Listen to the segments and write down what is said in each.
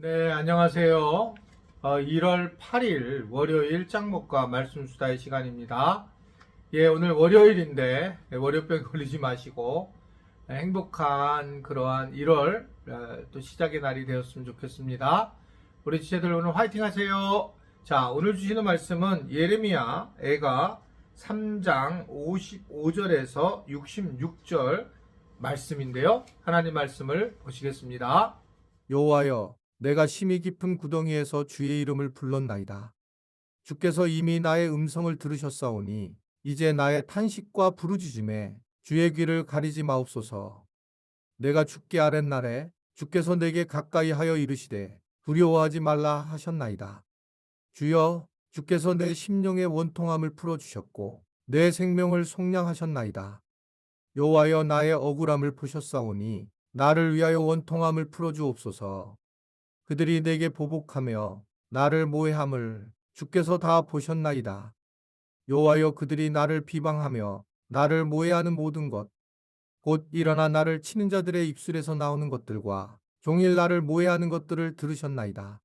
네, 안녕하세요. 1월 8일 월요일 짱목과 말씀 수다의 시간입니다. 예, 오늘 월요일인데 월요병 걸리지 마시고 행복한 그러한 1월 또 시작의 날이 되었으면 좋겠습니다. 우리 지체들 오늘 화이팅 하세요. 자, 오늘 주시는 말씀은 예레미야 애가 3장 55절에서 66절 말씀인데요. 하나님 말씀을 보시겠습니다. 여호와여, 내가 심히 깊은 구덩이에서 주의 이름을 불렀나이다. 주께서 이미 나의 음성을 들으셨사오니 이제 나의 탄식과 부르짖음에 주의 귀를 가리지 마옵소서. 내가 죽게 아랫날에 주께서 내게 가까이 하여 이르시되 두려워하지 말라 하셨나이다. 주여, 주께서 내 심령의 원통함을 풀어주셨고 내 생명을 속량하셨나이다. 여호와여, 나의 억울함을 보셨사오니 나를 위하여 원통함을 풀어주옵소서. 그들이 내게 보복하며 나를 모해함을 주께서 다 보셨나이다. 여호와여, 그들이 나를 비방하며 나를 모해하는 모든 것, 곧 일어나 나를 치는 자들의 입술에서 나오는 것들과 종일 나를 모해하는 것들을 들으셨나이다.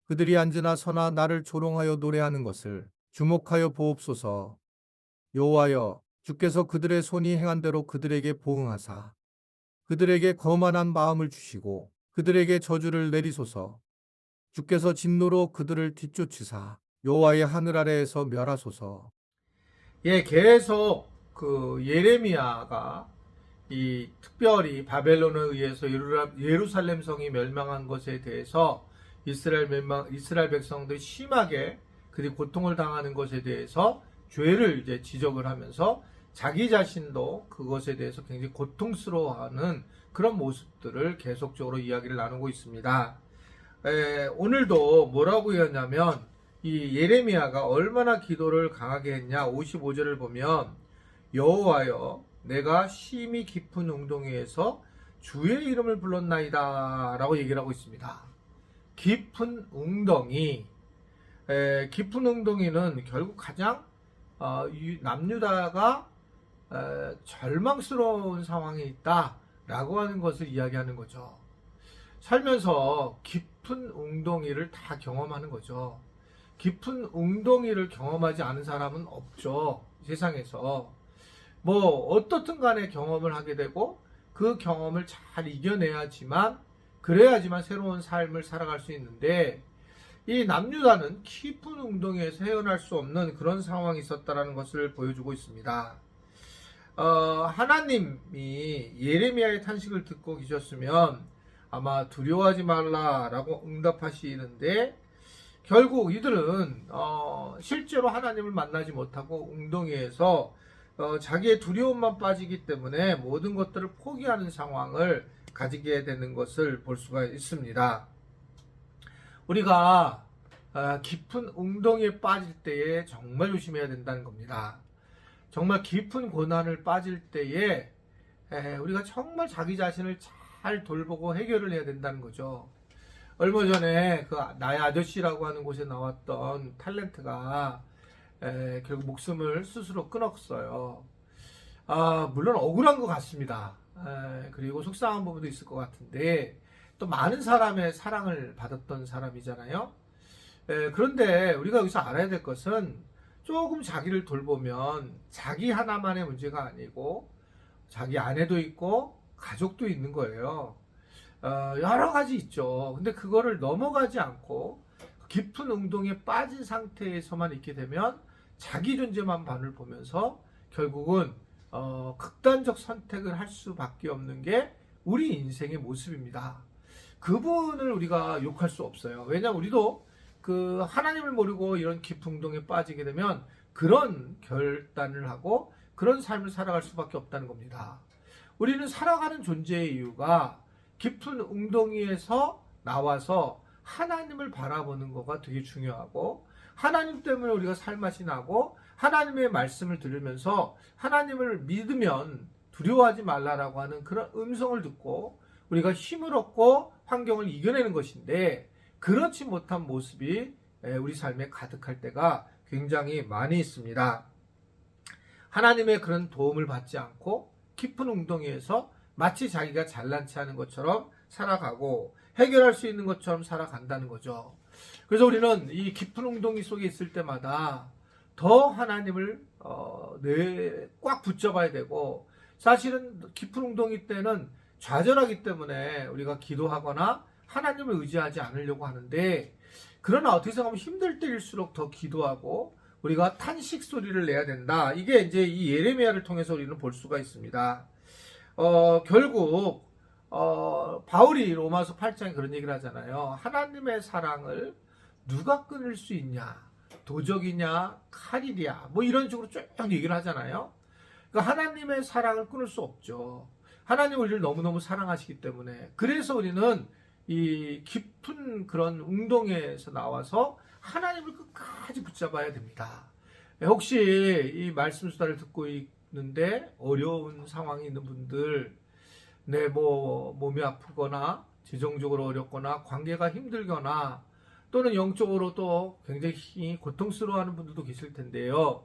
그들이 앉으나 서나 나를 조롱하여 노래하는 것을 주목하여 보옵소서. 여호와여, 주께서 그들의 손이 행한 대로 그들에게 보응하사 그들에게 거만한 마음을 주시고 그들에게 저주를 내리소서. 주께서 진노로 그들을 뒤쫓으사 여호와의 하늘 아래에서 멸하소서. 예, 계속 예레미야가 이 특별히 바벨론에 의해서 예루살렘 성이 멸망한 것에 대해서 이스라엘 백성들이 심하게 그들이 고통을 당하는 것에 대해서 죄를 이제 지적을 하면서 자기 자신도 그것에 대해서 굉장히 고통스러워하는 그런 모습들을 계속적으로 이야기를 나누고 있습니다. 오늘도 뭐라고 했냐면 이 예레미야가 얼마나 기도를 강하게 했냐. 55절을 보면 여호와여, 내가 심히 깊은 웅덩이에서 주의 이름을 불렀나이다 라고 얘기를 하고 있습니다. 깊은 웅덩이, 깊은 웅덩이는 결국 가장 남유다가 절망스러운 상황에 있다 라고 하는 것을 이야기하는 거죠. 살면서 깊은 웅덩이를 다 경험하는 거죠. 깊은 웅덩이를 경험하지 않은 사람은 없죠. 세상에서. 뭐 어떻든 간에 경험을 하게 되고 그 경험을 잘 이겨내야지만 그래야지만 새로운 삶을 살아갈 수 있는데 이 남유다는 깊은 웅덩이에서 헤어날 수 없는 그런 상황이 있었다는 것을 보여주고 있습니다. 하나님이 예레미야의 탄식을 듣고 계셨으면 아마 두려워하지 말라라고 응답하시는데 결국 이들은 실제로 하나님을 만나지 못하고 웅덩이에서 자기의 두려움만 빠지기 때문에 모든 것들을 포기하는 상황을 가지게 되는 것을 볼 수가 있습니다. 우리가 깊은 웅덩이에 빠질 때에 정말 조심해야 된다는 겁니다. 정말 깊은 고난을 빠질 때에 우리가 정말 자기 자신을 잘 돌보고 해결을 해야 된다는 거죠. 얼마 전에 그 나의 아저씨라고 하는 곳에 나왔던 탤런트가 결국 목숨을 스스로 끊었어요. 물론 억울한 것 같습니다. 그리고 속상한 부분도 있을 것 같은데 또 많은 사람의 사랑을 받았던 사람이잖아요. 그런데 우리가 여기서 알아야 될 것은 조금 자기를 돌보면 자기 하나만의 문제가 아니고 자기 아내도 있고 가족도 있는 거예요. 여러 가지 있죠. 근데 그거를 넘어가지 않고 깊은 웅덩이에 빠진 상태에서만 있게 되면 자기 존재만 반을 보면서 결국은 극단적 선택을 할 수밖에 없는 게 우리 인생의 모습입니다. 그분을 우리가 욕할 수 없어요. 왜냐하면 우리도 그 하나님을 모르고 이런 깊은 웅덩이에 빠지게 되면 그런 결단을 하고 그런 삶을 살아갈 수밖에 없다는 겁니다. 우리는 살아가는 존재의 이유가 깊은 웅덩이에서 나와서 하나님을 바라보는 거가 되게 중요하고 하나님 때문에 우리가 살맛이 나고 하나님의 말씀을 들으면서 하나님을 믿으면 두려워하지 말라라고 하는 그런 음성을 듣고 우리가 힘을 얻고 환경을 이겨내는 것인데 그렇지 못한 모습이 우리 삶에 가득할 때가 굉장히 많이 있습니다. 하나님의 그런 도움을 받지 않고 깊은 웅덩이에서 마치 자기가 잘난 체 하는 것처럼 살아가고 해결할 수 있는 것처럼 살아간다는 거죠. 그래서 우리는 이 깊은 웅덩이 속에 있을 때마다 더 하나님을 꽉 붙잡아야 되고, 사실은 깊은 웅덩이 때는 좌절하기 때문에 우리가 기도하거나 하나님을 의지하지 않으려고 하는데, 그러나 어떻게 생각하면 힘들 때일수록 더 기도하고 우리가 탄식 소리를 내야 된다. 이게 이제 이 예레미야를 통해서 우리는 볼 수가 있습니다. 결국 바울이 로마서 8장에 그런 얘기를 하잖아요. 하나님의 사랑을 누가 끊을 수 있냐? 도적이냐? 칼이냐? 뭐 이런 식으로 쭉 얘기를 하잖아요. 그러니까 하나님의 사랑을 끊을 수 없죠. 하나님 우리를 너무너무 사랑하시기 때문에. 그래서 우리는 이 깊은 그런 웅덩이에서 나와서 하나님을 끝까지 붙잡아야 됩니다. 혹시 이 말씀 수다를 듣고 있는데 어려운 상황이 있는 분들, 몸이 아프거나 재정적으로 어렵거나 관계가 힘들거나 또는 영적으로 또 굉장히 고통스러워하는 분들도 계실 텐데요.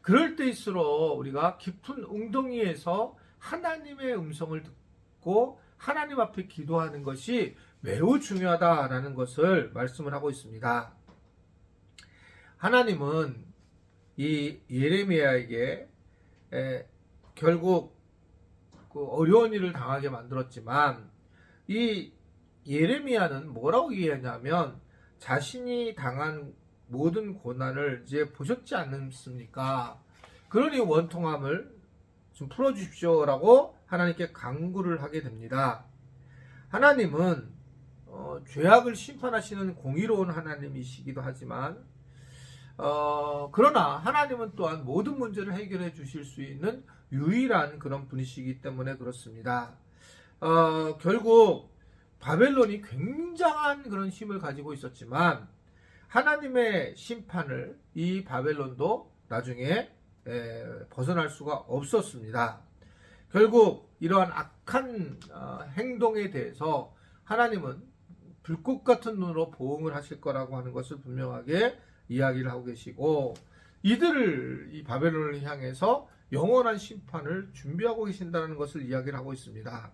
그럴 때일수록 우리가 깊은 웅덩이에서 하나님의 음성을 듣고 하나님 앞에 기도하는 것이 매우 중요하다라는 것을 말씀을 하고 있습니다. 하나님은 이 예레미야에게 결국 그 어려운 일을 당하게 만들었지만, 이 예레미야는 뭐라고 얘기하냐면 자신이 당한 모든 고난을 이제 보셨지 않습니까? 그러니 원통함을 좀 풀어주십시오라고 하나님께 간구를 하게 됩니다. 하나님은 죄악을 심판하시는 공의로운 하나님이시기도 하지만, 그러나 하나님은 또한 모든 문제를 해결해 주실 수 있는 유일한 그런 분이시기 때문에 그렇습니다. 결국 바벨론이 굉장한 그런 힘을 가지고 있었지만 하나님의 심판을 이 바벨론도 나중에 벗어날 수가 없었습니다. 결국 이러한 악한 행동에 대해서 하나님은 불꽃 같은 눈으로 보응을 하실 거라고 하는 것을 분명하게 이야기를 하고 계시고, 이들을 이 바벨론을 향해서 영원한 심판을 준비하고 계신다는 것을 이야기를 하고 있습니다.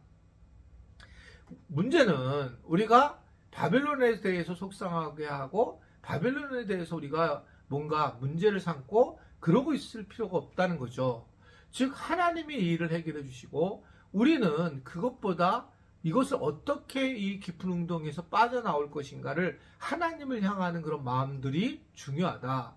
문제는 우리가 바벨론에 대해서 속상하게 하고 바벨론에 대해서 우리가 뭔가 문제를 삼고 그러고 있을 필요가 없다는 거죠. 즉 하나님이 이 일을 해결해 주시고 우리는 그것보다 이것을 어떻게 이 깊은 웅덩이에서 빠져나올 것인가를 하나님을 향하는 그런 마음들이 중요하다.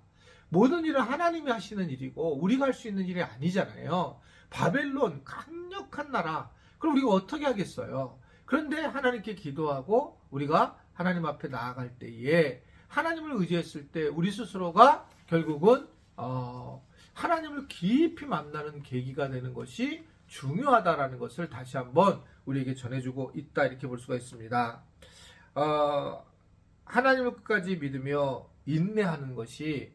모든 일은 하나님이 하시는 일이고 우리가 할 수 있는 일이 아니잖아요. 바벨론 강력한 나라, 그럼 우리가 어떻게 하겠어요? 그런데 하나님께 기도하고 우리가 하나님 앞에 나아갈 때에 하나님을 의지했을 때 우리 스스로가 결국은 하나님을 깊이 만나는 계기가 되는 것이 중요하다라는 것을 다시 한번 우리에게 전해주고 있다, 이렇게 볼 수가 있습니다. 하나님을 끝까지 믿으며 인내하는 것이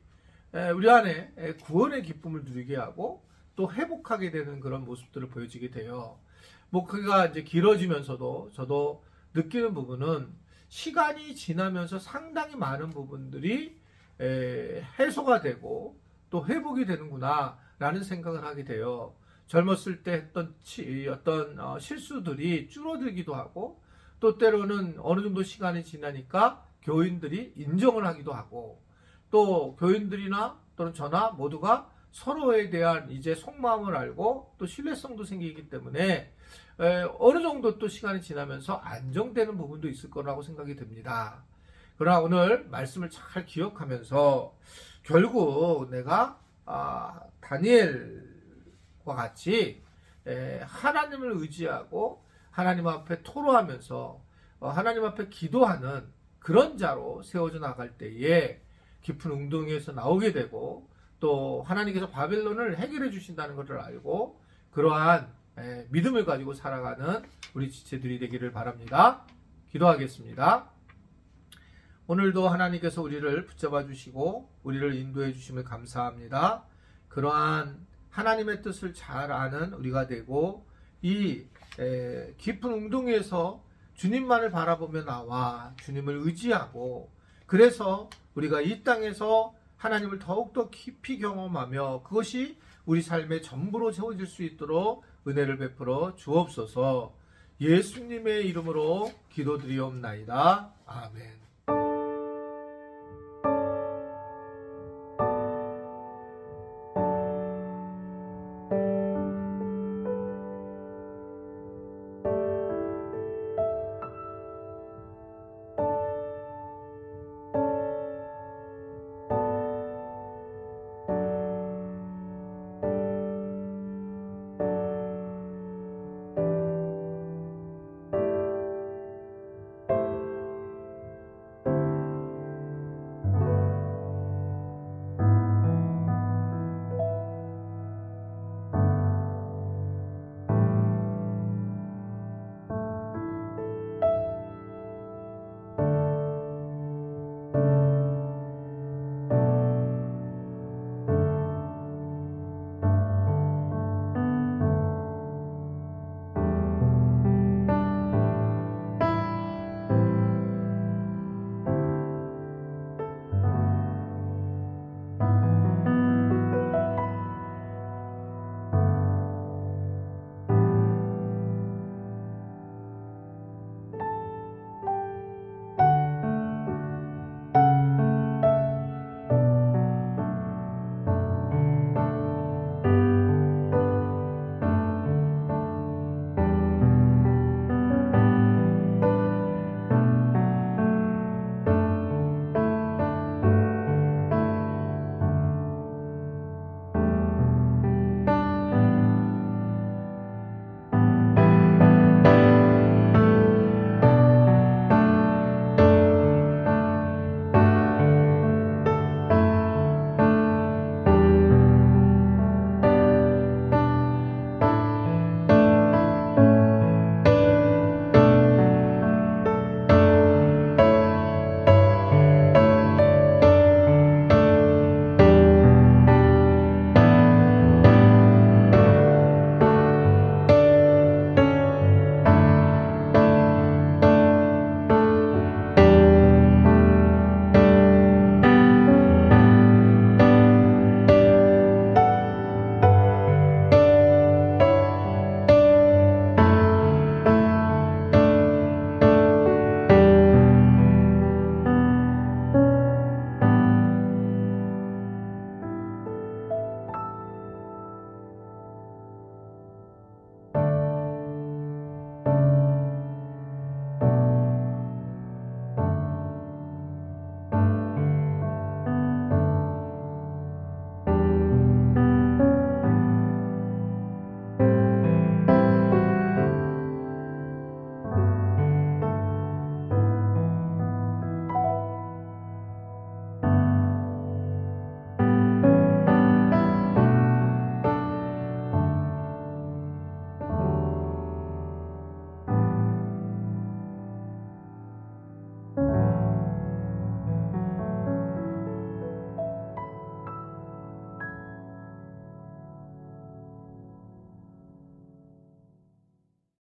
우리 안에 구원의 기쁨을 누리게 하고 또 회복하게 되는 그런 모습들을 보여지게 돼요. 그가 이제 길어지면서도 저도 느끼는 부분은 시간이 지나면서 상당히 많은 부분들이 해소가 되고 또 회복이 되는구나 라는 생각을 하게 돼요. 젊었을 때 했던 어떤 실수들이 줄어들기도 하고 또 때로는 어느 정도 시간이 지나니까 교인들이 인정을 하기도 하고 또 교인들이나 또는 저나 모두가 서로에 대한 이제 속마음을 알고 또 신뢰성도 생기기 때문에 어느 정도 또 시간이 지나면서 안정되는 부분도 있을 거라고 생각이 듭니다. 그러나 오늘 말씀을 잘 기억하면서 결국 내가 다니엘과 같이 하나님을 의지하고 하나님 앞에 토로하면서 하나님 앞에 기도하는 그런 자로 세워져 나갈 때에 깊은 웅덩이에서 나오게 되고 또 하나님께서 바벨론을 해결해 주신다는 것을 알고 그러한 믿음을 가지고 살아가는 우리 지체들이 되기를 바랍니다. 기도하겠습니다. 오늘도 하나님께서 우리를 붙잡아 주시고 우리를 인도해 주심을 감사합니다. 그러한 하나님의 뜻을 잘 아는 우리가 되고 이 깊은 웅덩이에서 주님만을 바라보며 나와 주님을 의지하고 그래서 우리가 이 땅에서 하나님을 더욱더 깊이 경험하며 그것이 우리 삶의 전부로 세워질 수 있도록 은혜를 베풀어 주옵소서. 예수님의 이름으로 기도드리옵나이다. 아멘.